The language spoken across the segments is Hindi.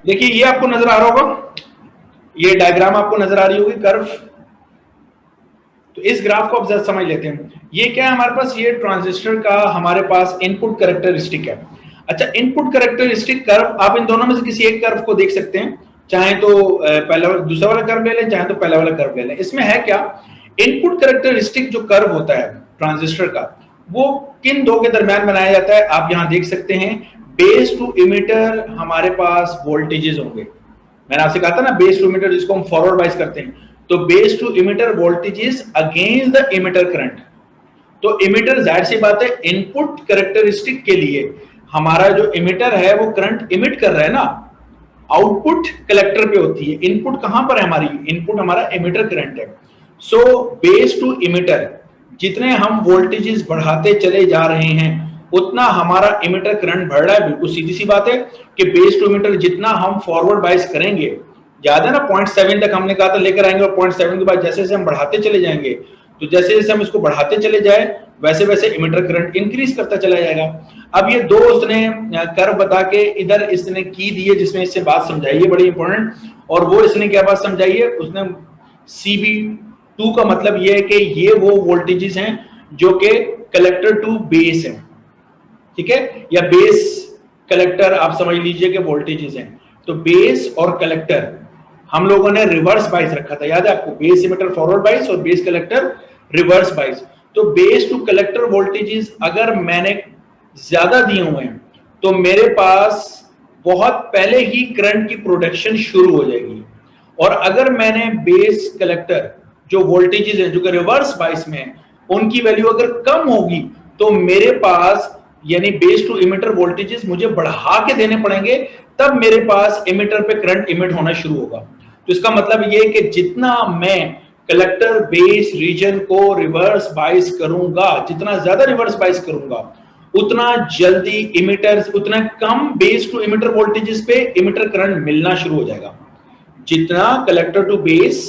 देखिए ये आपको नजर आ रहा होगा, ये डायग्राम आपको नजर आ रही होगी कर्व। तो इस ग्राफ को आप जरा समझ लेते हैं। ये क्या है हमारे पास, ये ट्रांजिस्टर का हमारे पास इनपुट कैरेक्टरिस्टिक है। अच्छा, इनपुट कैरेक्टरिस्टिक कर्व, आप इन दोनों में से किसी एक कर्व को देख सकते हैं, चाहे तो पहला दूसरा वाला कर्व ले लें, चाहे तो पहला वाला कर्व ले लें। इसमें है क्या, इनपुट कैरेक्टरिस्टिक जो कर्व होता है ट्रांजिस्टर का, वो किन दो के दरमियान बनाया जाता है, आप यहां देख सकते हैं। बेस टू इमिटर हमारे पास वोल्टेजेस होंगे। मैंने आपसे कहा था ना बेस टू इमिटर, जिसको हम फॉरवर्ड बाइस करते हैं, तो base to emitter voltages against the emitter current. तो इमिटर, जाहिर सी बात है, इनपुट कैरेक्टरिस्टिक के लिए हमारा जो इमिटर है वो करंट इमिट कर रहा है ना, आउटपुट कलेक्टर पे होती है, इनपुट कहां पर है हमारी, इनपुट हमारा इमिटर करंट है। सो बेस टू इमिटर जितने हम वोल्टेजेस बढ़ाते चले जा रहे हैं उतना हमारा इमिटर करंट बढ़ रहा है। बिल्कुल सीधी सी बात है कि बेस टू इमिटर जितना हम फॉरवर्ड बाइस करेंगे, याद है ना 0.7 तक हमने कहा था लेकर आएंगे, और 0.7 के बाद जैसे जैसे हम बढ़ाते चले जाएंगे, तो जैसे जैसे हम इसको बढ़ाते चले जाए वैसे वैसे इमिटर करंट इंक्रीज करता चला जाएगा। अब ये दो उसने कर्व बता के इधर इसने की दी है जिसमें इससे बात समझाई है बड़ी इंपॉर्टेंट, और वो इसने क्या बात समझाई है, उसने CB2 का मतलब ये है कि ये वो वोल्टेजेस हैं जो कि कलेक्टर टू बेस है, ठीक है, या बेस कलेक्टर आप समझ लीजिए कि वोल्टेजेस हैं। तो बेस और कलेक्टर हम लोगों ने रिवर्स बाइस रखा था, याद है आपको, बेस इमिटर फॉरवर्ड बाइस और बेस कलेक्टर रिवर्स बाइस। तो बेस टू कलेक्टर वोल्टेजेस अगर मैंने ज्यादा दिए हुए हैं तो मेरे पास बहुत पहले ही करंट की प्रोडक्शन शुरू हो जाएगी, और अगर मैंने बेस कलेक्टर जो वोल्टेजेस हैं जो कि रिवर्स बाइस में है उनकी वैल्यू अगर कम होगी तो मेरे पास यानी बेस टू इमिटर वोल्टेजेस मुझे बढ़ा के देने पड़ेंगे, तब मेरे पास इमिटर पे करंट इमिट होना शुरू होगा। तो इसका मतलब ये कि जितना मैं कलेक्टर बेस रीजन को रिवर्स बाइस करूंगा, जितना ज्यादा रिवर्स बाइस करूंगा, उतना जल्दी इमिटर्स, उतना कम बेस टू इमिटर वोल्टेजेस पे इमिटर करंट मिलना शुरू हो जाएगा। जितना कलेक्टर टू बेस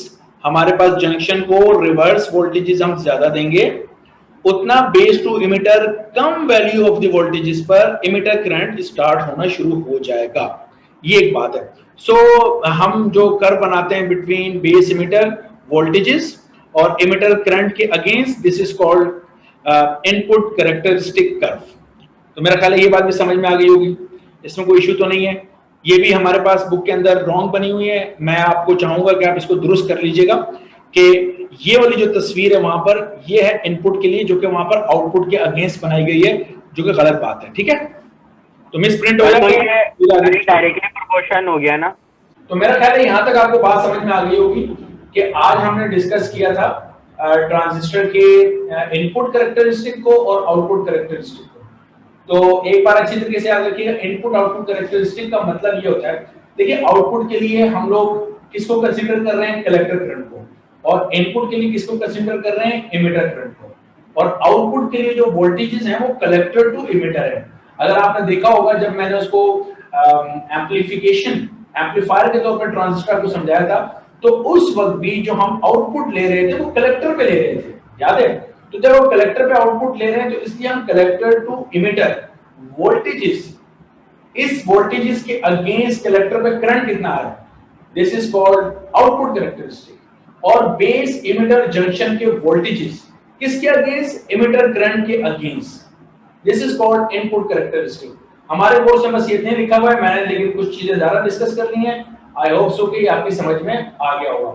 हमारे पास जंक्शन को रिवर्स वोल्टेजेस हम ज्यादा देंगे, उतना बेस टू इमिटर कम वैल्यू ऑफ द वोल्टेजेस पर इमिटर करंट स्टार्ट होना शुरू हो जाएगा। ये एक बात है। सो हम जो कर्व बनाते हैं बिटवीन बेस इमिटर वोल्टेजेस और इमिटर करंट के against, this is called input characteristic curve. तो मेरा ख्याल है ये बात भी समझ में आ गई होगी, इसमें कोई इश्यू तो नहीं है। ये भी हमारे पास बुक के अंदर रॉन्ग बनी हुई है, मैं आपको चाहूंगा कि आप इसको दुरुस्त कर लीजिएगा कि ये वाली जो तस्वीर है वहां पर ये है इनपुट के लिए, जो कि वहां पर आउटपुट के अगेंस्ट बनाई गई है, जो कि गलत बात है, ठीक है। तो मिस प्रिंट हो जाएगा, डायरेक्टली प्रोपोर्शन हो गया ना। तो मेरा ख्याल है यहां तक आपको बात समझ में आ गई होगी कि आज हमने डिस्कस किया था ट्रांजिस्टर के इनपुट कैरेक्टरिस्टिक को और आउटपुट कैरेक्टरिस्टिक को। तो एक बार अच्छी तरीके से याद रखिएगा, इनपुट आउटपुट कैरेक्टरिस्टिक का मतलब ये होता है, देखिए आउटपुट के लिए हम लोग किसको कंसीडर कर रहे हैं, कलेक्टर करंट को, और इनपुट के लिए किसको कंसीडर कर रहे हैं, इमिटर करंट को, और आउटपुट के लिए जो वोल्टेजेस हैं वो कलेक्टर टू इमिटर है। अगर आपने देखा होगा जब मैंने उसको एम्पलीफायर के तौर पर ट्रांजिस्टर को समझाया था, तो उस वक्त भी जो हम आउटपुट ले रहे थे वो कलेक्टर पे ले रहे थे, याद है। तो जब वो कलेक्टर पे आउटपुट ले रहे हैं तो इसलिए हम कलेक्टर टू इमिटर वोल्टेजेस, इस वोल्टेजेस के अगेंस्ट कलेक्टर पे करंट कितना आ रहा है, this is called output characteristic. और बेस इमिटर जंक्शन के वोल्टेजेस किसके अगेंस्ट, इमिटर करंट के against, this is called input characteristic. हमारे कोर्स में बस इतने लिखा हुआ है मैंने, लेकिन कुछ चीजें ज्यादा डिस्कस कर ली हैं। आई होप सो कि आपकी समझ में आ गया होगा।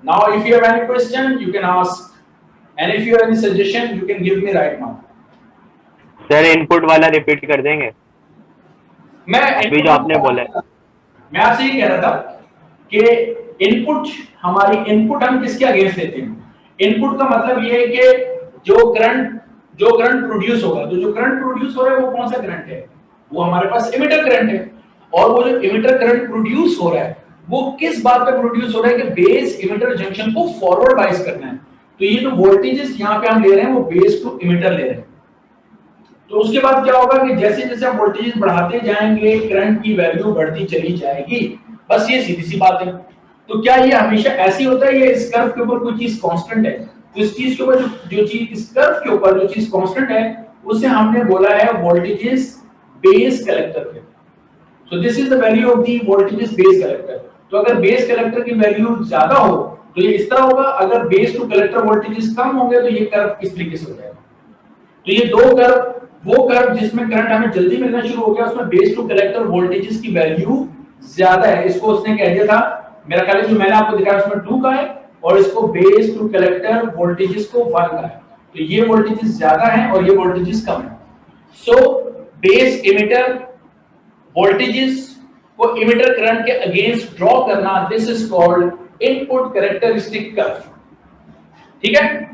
Now if you have any question you can ask, and if you have any suggestion you can give me right now. Sir input वाला रिपीट कर देंगे, मैं अभी जो आपने बोला, मैं आपसे ये कह रहा था कि इनपुट, हमारी इनपुट हम किसके अगेंस्ट देते हैं। इनपुट का मतलब ये है कि जो करंट प्रोड्यूस होगा, तो जो करंट प्रोड्यूस हो रहा है वो कौन सा करंट है, वो हमारे पास इमिटर करंट है। और वो जो इमिटर करंट प्रोड्यूस हो रहा है वो किस बात पे प्रोड्यूस हो रहा है कि बेस इमिटर जंक्शन को फॉरवर्ड बाइस करना है। तो ये जो वोल्टेजेस यहाँ पे हम ले रहे हैं वो बेस टू इमिटर ले रहे हैं। तो उसके बाद क्या होगा कि जैसे जैसे हम वोल्टेजेस बढ़ाते जाएंगे करंट की वैल्यू बढ़ती चली जाएगी, बस ये सीधी सी बात है। तो क्या ये हमेशा ऐसी होता है, ये इस कर्व के ऊपर कोई चीज कांस्टेंट है? तो इस चीज के ऊपर जो चीज, इस कर्व के ऊपर जो चीज कांस्टेंट है उसे हमने बोला है वोल्टेजेस बेस कलेक्टर पे। तो this is the value of the voltage base collector. तो अगर बेस कलेक्टर की वैल्यू ज्यादा हो तो ये इस तरह होगा, अगर बेस टू कलेक्टर वोल्टेजेस कम होंगे तो ये कर्व इस तरीके से हो जाएगा। तो ये दो कर्व, वो कर्व जिसमें करंट हमें जल्दी मिलना शुरू हो गया उसमें बेस टू कलेक्टर वोल्टेजेस की वैल्यू ज्यादा है, इसको उसने कह दिया था, मेरा ख्याल है जो मैंने आपको दिखाया उसमें 2 का है और इसको बेस टू कलेक्टर वोल्टेजेस को 1 का है। तो ये वोल्टेजेस ज्यादा है और ये वोल्टेजेस कम है। सो बेस इमिटर वोल्टेजेस को इमिटर करंट के अगेंस्ट ड्रॉ करना, this is called input characteristic curve. ठीक है,